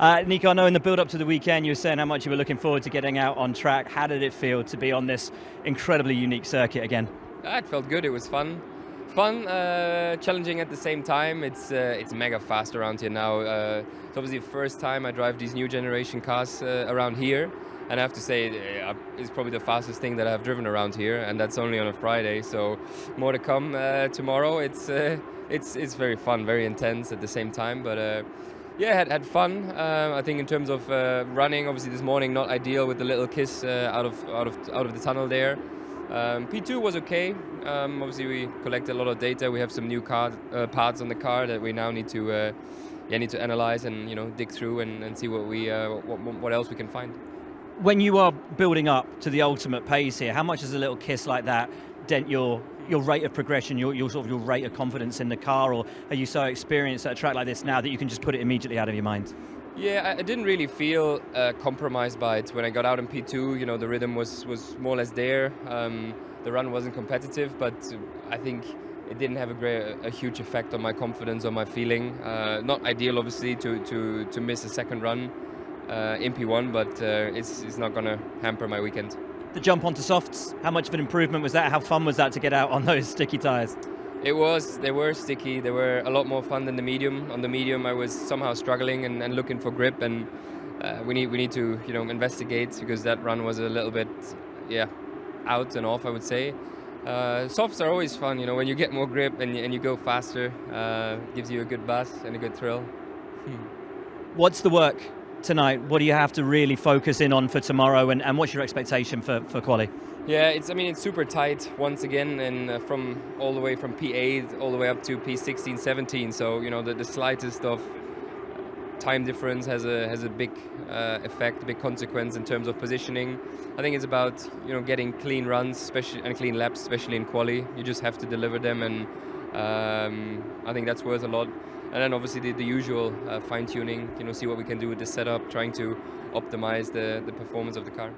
Nico, I know in the build-up to the weekend you were saying how much you were looking forward to getting out on track. How did it feel to be on this incredibly unique circuit again? It felt good. It was fun, challenging at the same time. It's mega fast around here now. It's obviously the first time I drive these new generation cars around here, and I have to say it's probably the fastest thing that I've driven around here, and that's only on a Friday. So more to come tomorrow. It's very fun, very intense at the same time, but. Yeah, had fun. I think in terms of running, obviously this morning not ideal with the little kiss out of the tunnel there. P2 was okay. Obviously we collected a lot of data. We have some new parts on the car that we now need to analyze and dig through and see what else we can find. When you are building up to the ultimate pace here, how much does a little kiss like that dent your rate of progression, your rate of confidence in the car, or are you so experienced at a track like this now that you can just put it immediately out of your mind? Yeah, I didn't really feel compromised by it when I got out in P2. The rhythm was more or less there. The run wasn't competitive, but I think it didn't have a huge effect on my confidence or my feeling. Not ideal, obviously, to miss a second run in P1, but it's not going to hamper my weekend. The jump onto softs, how much of an improvement was that? How fun was that to get out on those sticky tyres? It was. They were sticky. They were a lot more fun than the medium. On the medium, I was somehow struggling and looking for grip, and we need to investigate, because that run was a little bit out and off, I would say. Softs are always fun, when you get more grip and you go faster, gives you a good buzz and a good thrill. What's the work tonight? What do you have to really focus in on for tomorrow, and what's your expectation for quali? Yeah, it's super tight once again, and from all the way from P8 all the way up to P16, 17. So the slightest of time difference has a big effect, a big consequence in terms of positioning. I think it's about getting clean runs, especially, and clean laps, especially in quali. You just have to deliver them, and I think that's worth a lot. And then obviously the usual fine-tuning, see what we can do with the setup, trying to optimize the performance of the car.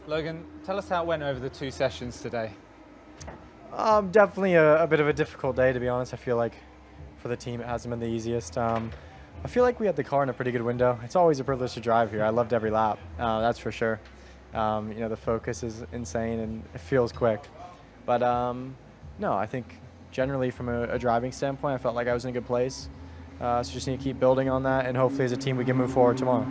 Logan, tell us how it went over the 2 sessions today. Definitely a bit of a difficult day, to be honest. I feel like for the team it hasn't been the easiest. I feel like we had the car in a pretty good window. It's always a privilege to drive here. I loved every lap, that's for sure. The focus is insane and it feels quick. But no, I think generally from a driving standpoint, I felt like I was in a good place. So just need to keep building on that, and hopefully as a team we can move forward tomorrow.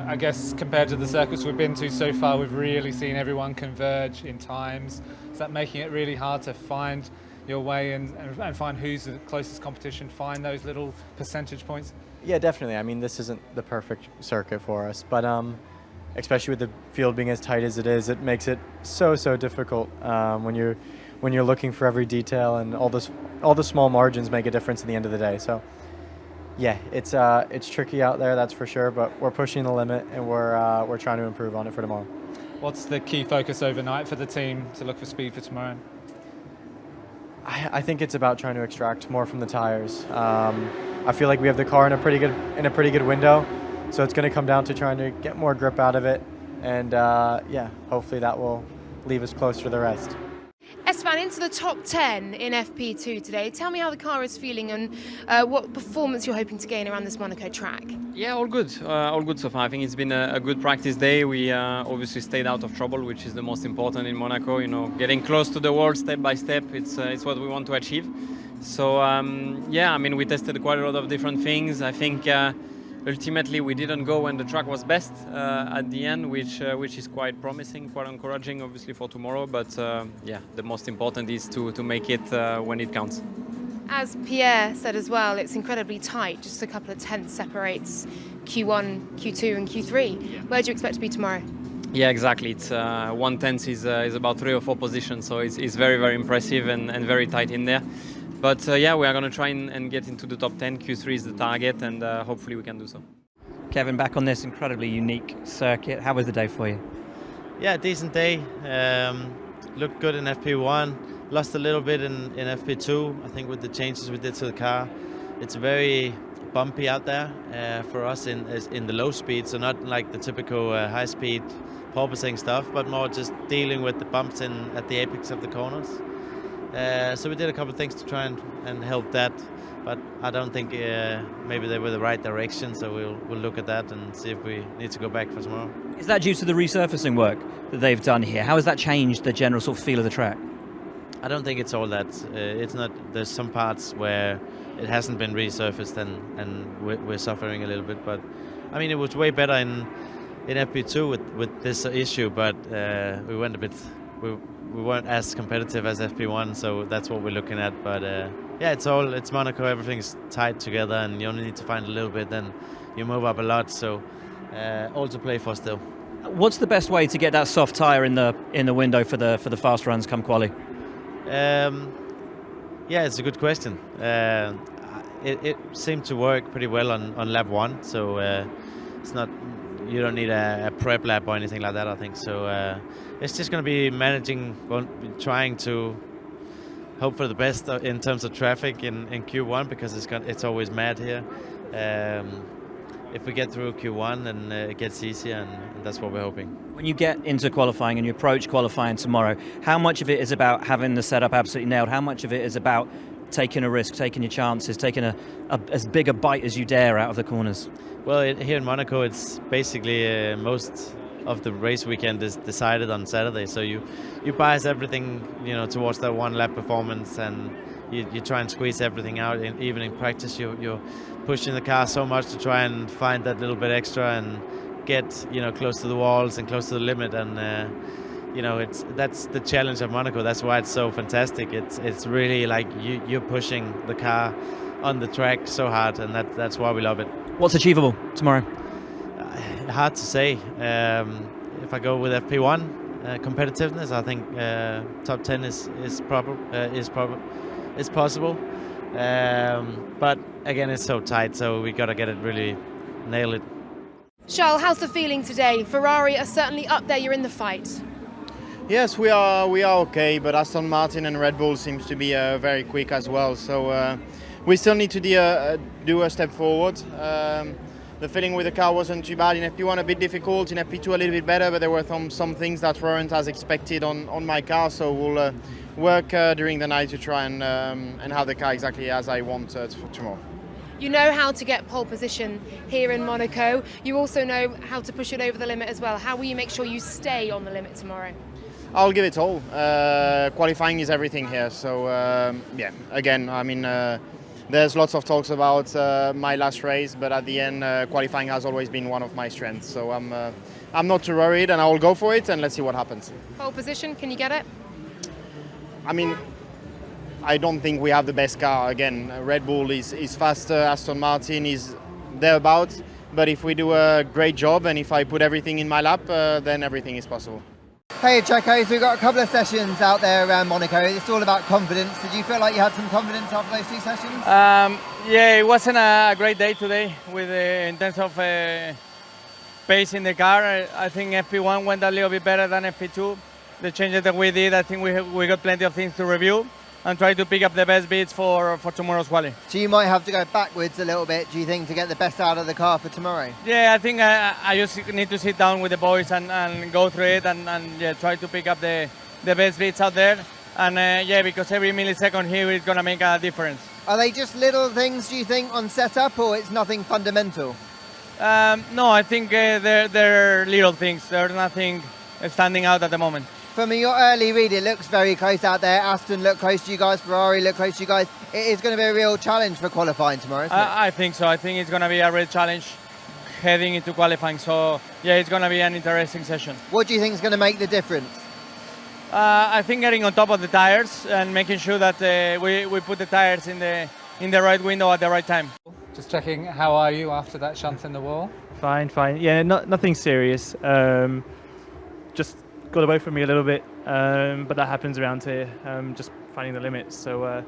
I guess compared to the circuits we've been to so far, we've really seen everyone converge in times. Is that making it really hard to find your way and find who's the closest competition, find those little percentage points? Yeah, definitely. I mean, this isn't the perfect circuit for us, but especially with the field being as tight as it is, it makes it so difficult when you're looking for every detail, and all the small margins make a difference at the end of the day. So yeah, it's tricky out there, that's for sure, but we're pushing the limit, and we're trying to improve on it for tomorrow. What's the key focus overnight for the team to look for speed for tomorrow? I think it's about trying to extract more from the tires. I feel like we have the car in a pretty good window, so it's going to come down to trying to get more grip out of it, and hopefully that will leave us closer to the rest. Esteban, into the top 10 in FP2 today. Tell me how the car is feeling and what performance you're hoping to gain around this Monaco track. Yeah, all good so far. I think it's been a good practice day. We obviously stayed out of trouble, which is the most important in Monaco. Getting close to the wall step by step, it's what we want to achieve. So we tested quite a lot of different things. I think ultimately we didn't go when the track was best at the end, which is quite promising, quite encouraging, obviously, for tomorrow. But the most important is to make it when it counts. As Pierre said as well, it's incredibly tight. Just a couple of tenths separates Q1, Q2 and Q3. Yeah. Where do you expect to be tomorrow? Yeah, exactly. It's 1/10 is about 3 or 4 positions, so it's very, very impressive and very tight in there. But we are going to try and get into the top 10. Q3 is the target, and hopefully we can do so. Kevin, back on this incredibly unique circuit, how was the day for you? Yeah, decent day. Looked good in FP1. Lost a little bit in FP2. I think with the changes we did to the car, it's very bumpy out there for us in the low speed. So not like the typical high speed porpoising stuff, but more just dealing with the bumps at the apex of the corners. So we did a couple of things to try and help that. but I don't think maybe they were the right direction. So we'll look at that and see if we need to go back for tomorrow. Is that due to the resurfacing work that they've done here? How has that changed the general sort of feel of the track? I don't think it's all that. It's not. There's some parts where it hasn't been resurfaced and we're suffering a little bit. But I mean, it was way better in FP2 with this issue, but we went a bit. We weren't as competitive as FP1, so that's what we're looking at. But yeah, it's Monaco. Everything's tied together, and you only need to find a little bit, then you move up a lot. So all to play for still. What's the best way to get that soft tyre in the window for the fast runs come quali? Yeah, it's a good question. It seemed to work pretty well on lap 1, so it's not. You don't need a prep lap or anything like that, I think. So it's just going to be managing, trying to hope for the best in terms of traffic in Q1, because it's always mad here. If we get through Q1, then it gets easier, and that's what we're hoping. When you get into qualifying and you approach qualifying tomorrow, how much of it is about having the setup absolutely nailed? How much of it is about taking a risk, taking your chances, taking as big a bite as you dare out of the corners? Well, here in Monaco, it's basically most of the race weekend is decided on Saturday. So you bias everything, towards that one lap performance, and you try and squeeze everything out. Even in practice, you're pushing the car so much to try and find that little bit extra and get close to the walls and close to the limit. And that's the challenge of Monaco. That's why it's so fantastic. It's really like you're pushing the car on the track so hard, and that's why we love it. What's achievable tomorrow? Hard to say. If I go with FP1 competitiveness, I think top 10 is possible. But again, it's so tight, so we gotta get it really nail it. Charles, how's the feeling today? Ferrari are certainly up there. You're in the fight. Yes, we are okay, but Aston Martin and Red Bull seems to be very quick as well. So we still need to do a step forward. The feeling with the car wasn't too bad in FP1, a bit difficult, in FP2 a little bit better, but there were some things that weren't as expected on my car. So we'll work during the night to try and have the car exactly as I want for tomorrow. You know how to get pole position here in Monaco. You also know how to push it over the limit as well. How will you make sure you stay on the limit tomorrow? I'll give it all. Qualifying is everything here. So yeah, again, I mean, there's lots of talks about my last race, but at the end, qualifying has always been one of my strengths. So I'm not too worried, and I will go for it, and let's see what happens. Pole position, can you get it? I mean, I don't think we have the best car. Again, Red Bull is faster, Aston Martin is thereabouts. But if we do a great job, and if I put everything in my lap, then everything is possible. Hey Checo, so we've got a couple of sessions out there around Monaco. It's all about confidence. Did you feel like you had some confidence after those 2 sessions? Yeah, it wasn't a great day today in terms of pace in the car. I think FP1 went a little bit better than FP2. The changes that we did, I think we got plenty of things to review and try to pick up the best bits for tomorrow's quali. So you might have to go backwards a little bit, do you think, to get the best out of the car for tomorrow? Yeah, I think I just need to sit down with the boys and go through it and yeah, try to pick up the best bits out there. And yeah, because every millisecond here is going to make a difference. Are they just little things, do you think, on setup, or it's nothing fundamental? No, I think they're little things. There's nothing standing out at the moment. From your early read, it looks very close out there. Aston look close to you guys, Ferrari look close to you guys. It is going to be a real challenge for qualifying tomorrow, isn't it? I think so. I think it's going to be a real challenge heading into qualifying. So yeah, it's going to be an interesting session. What do you think is going to make the difference? I think getting on top of the tires and making sure that we put the tires in the right window at the right time. Just checking, how are you after that shunt in the wall? Fine. Yeah, nothing serious. Just got away from me a little bit, but that happens around here. Just finding the limits. So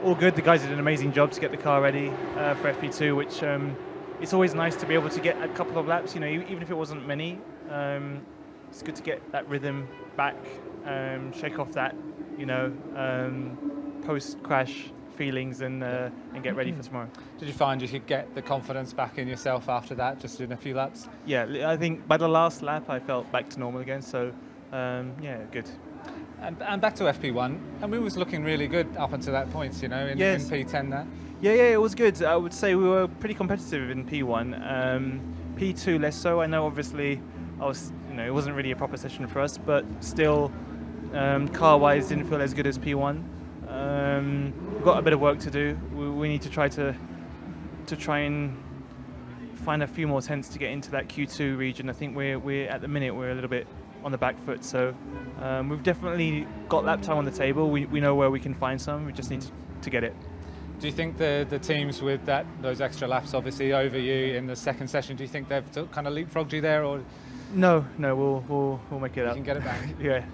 all good. The guys did an amazing job to get the car ready for FP2, which it's always nice to be able to get a couple of laps. Even if it wasn't many, it's good to get that rhythm back, shake off that, post-crash feelings and get ready for tomorrow. Did you find you could get the confidence back in yourself after that, just in a few laps? Yeah, I think by the last lap I felt back to normal again, so yeah, good. And back to FP1, and we was looking really good up until that point, in Yes. P10 there. Yeah, it was good. I would say we were pretty competitive in P1. P2 less so. I know, obviously, it wasn't really a proper session for us, but still, car-wise, didn't feel as good as P1. We've got a bit of work to do. We need to try and find a few more tenths to get into that Q2 region. I think we're at the minute we're a little bit on the back foot. So we've definitely got lap time on the table. We know where we can find some. We just need to get it. Do you think the teams with those extra laps, obviously over you in the second session, do you think they've kind of leapfrogged you there, or? No, we'll make it up. You can get it back. Yeah.